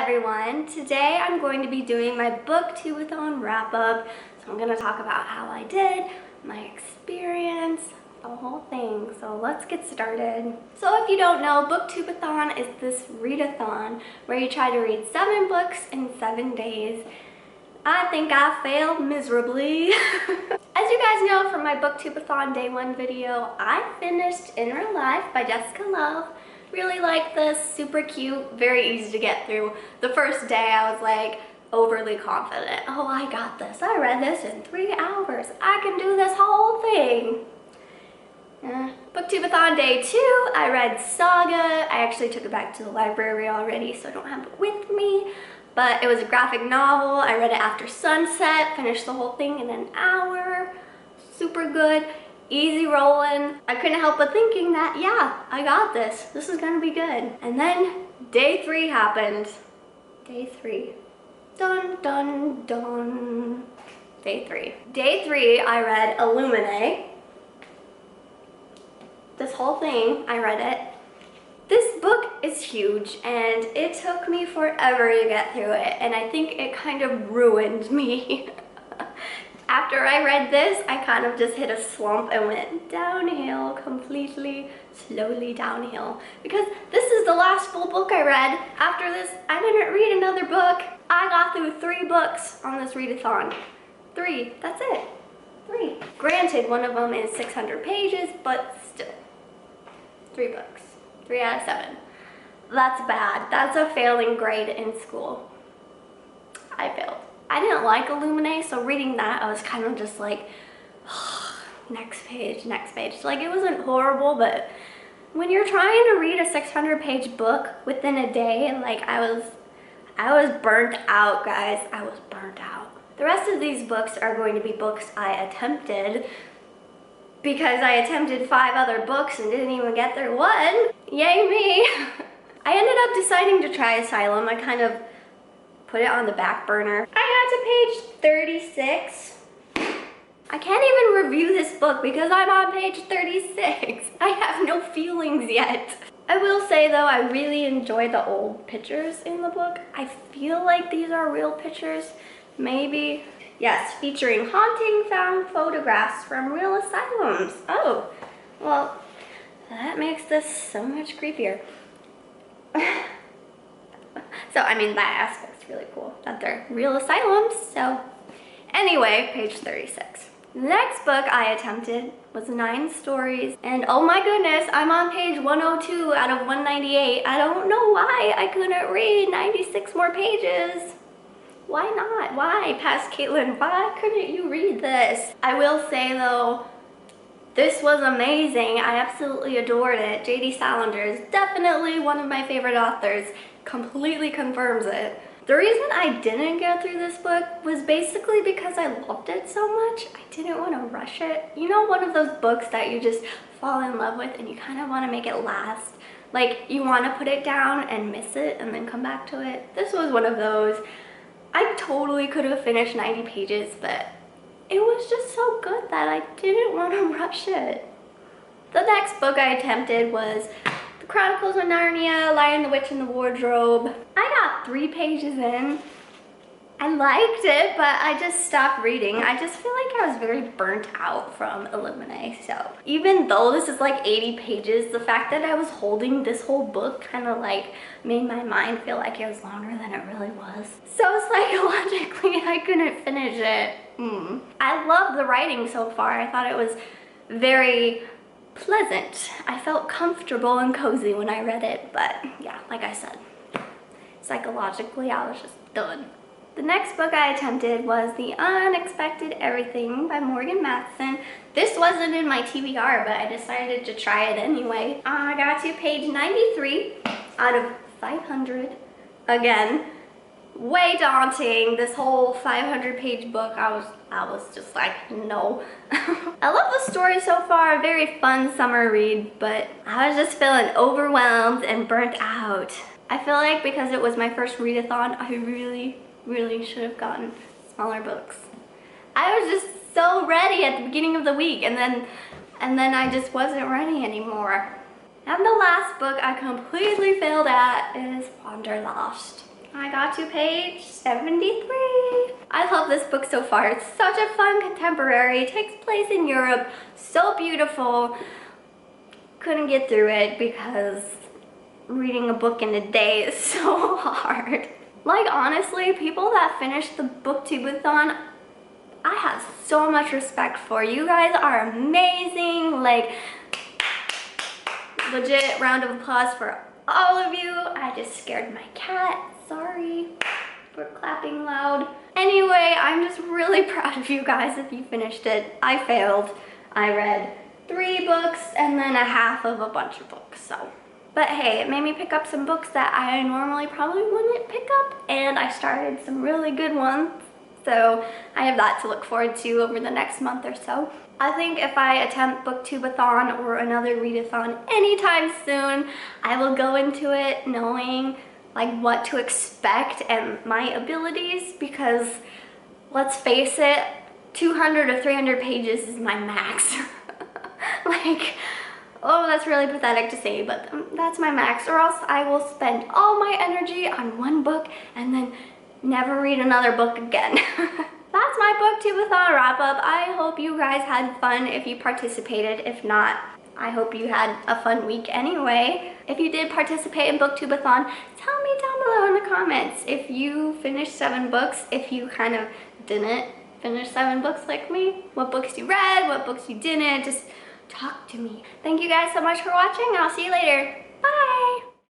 everyone. Today I'm going to be doing my Booktube-A-Thon Wrap Up. So I'm going to talk about how I did, my experience, the whole thing. So let's get started. So if you don't know, Booktube-A-Thon is this readathon where you try to read 7 books in 7 days. I think I failed miserably. As you guys know from my Booktube-A-Thon Day 1 video, I finished In Real Life by Jessica Love. Really like this, super cute, very easy to get through. The first day I was like overly confident. Oh, I got this. I read this in 3 hours. I can do this whole thing. Booktube-A-Thon Day 2, I read Saga. I actually took it back to the library already, so I don't have it with me. But it was a graphic novel. I read it after sunset, finished the whole thing in an hour. Super good. Easy rolling. I couldn't help but thinking that, yeah, I got this. This is gonna be good. And then day 3 happened. Day 3. Dun, dun, dun. Day 3. Day 3, I read Illuminate. This whole thing, I read it. This book is huge and it took me forever to get through it, and I think it kind of ruined me. After I read this, I kind of just hit a slump and went downhill, completely, slowly downhill. Because this is the last full book I read. After this, I didn't read another book. I got through 3 books on this readathon. 3, that's it. 3. Granted, one of them is 600 pages, but still. 3 books. 3 out of 7. That's bad. That's a failing grade in school. I failed. I didn't like Illuminate, so reading that, I was kind of just like, oh, next page, next page. Like, it wasn't horrible, but when you're trying to read a 600-page book within a day, like, I was burnt out, guys. I was burnt out. The rest of these books are going to be books I attempted, because I attempted 5 other books and didn't even get through 1. Yay me! I ended up deciding to try Asylum. I kind of put it on the back burner. I got to page 36. I can't even review this book because I'm on page 36. I have no feelings yet. I will say though, I really enjoy the old pictures in the book. I feel like these are real pictures, maybe. Yes, featuring haunting found photographs from real asylums. Oh, well, that makes this so much creepier. So, I mean, that aspect's really cool, that they're real asylums. So, anyway, page 36. The next book I attempted was 9 Stories, and oh my goodness, I'm on page 102 out of 198. I don't know why I couldn't read 96 more pages. Why not? Why? Past Kaitlin, why couldn't you read this? I will say though, this was amazing. I absolutely adored it. J.D. Salinger is definitely one of my favorite authors. Completely confirms it. The reason I didn't get through this book was basically because I loved it so much. I didn't want to rush it. You know, one of those books that you just fall in love with and you kind of want to make it last. Like, you want to put it down and miss it and then come back to it. This was one of those. I totally could have finished 90 pages, but it was just so good that I didn't want to rush it. The next book I attempted was The Chronicles of Narnia, Lion, the Witch, and the Wardrobe. I got 3 pages in. I liked it, but I just stopped reading. I just feel like I was very burnt out from Illuminate. So even though this is like 80 pages, the fact that I was holding this whole book kind of like made my mind feel like it was longer than it really was. So psychologically, I couldn't finish it. I love the writing so far. I thought it was very pleasant. I felt comfortable and cozy when I read it, but yeah, like I said, psychologically, I was just done. The next book I attempted was The Unexpected Everything by Morgan Matson. This wasn't in my TBR, but I decided to try it anyway. I got to page 93 out of 500. Again, way daunting. This whole 500-page book, I was just like, no. I love the story so far. A very fun summer read, but I was just feeling overwhelmed and burnt out. I feel like because it was my first readathon, I really should have gotten smaller books. I was just so ready at the beginning of the week, and then I just wasn't ready anymore. And the last book I completely failed at is Wanderlust. I got to page 73. I love this book so far. It's such a fun contemporary. It takes place in Europe. So beautiful. Couldn't get through it because reading a book in a day is so hard. Like, honestly, people that finish the Booktube-A-Thon, I have so much respect for. You guys are amazing. Like, legit round of applause for all of you. I just scared my cat. Sorry for clapping loud. Anyway, I'm just really proud of you guys if you finished it. I failed. I read 3 books and then a half of a bunch of books, so. But hey, it made me pick up some books that I normally probably wouldn't pick up, and I started some really good ones. So I have that to look forward to over the next month or so. I think if I attempt Booktube-A-Thon or another readathon anytime soon, I will go into it knowing like what to expect and my abilities, because let's face it, 200 or 300 pages is my max. Like, oh, that's really pathetic to say, but that's my max, or else I will spend all my energy on one book and then never read another book again. That's my Booktube-A-Thon wrap up. I hope you guys had fun if you participated. If not, I hope you had a fun week anyway. If you did participate in Booktube-A-Thon, tell me down below in the comments if you finished 7 books, if you kind of didn't finish 7 books like me, what books you read, what books you didn't, just talk to me. Thank you guys so much for watching. I'll see you later. Bye!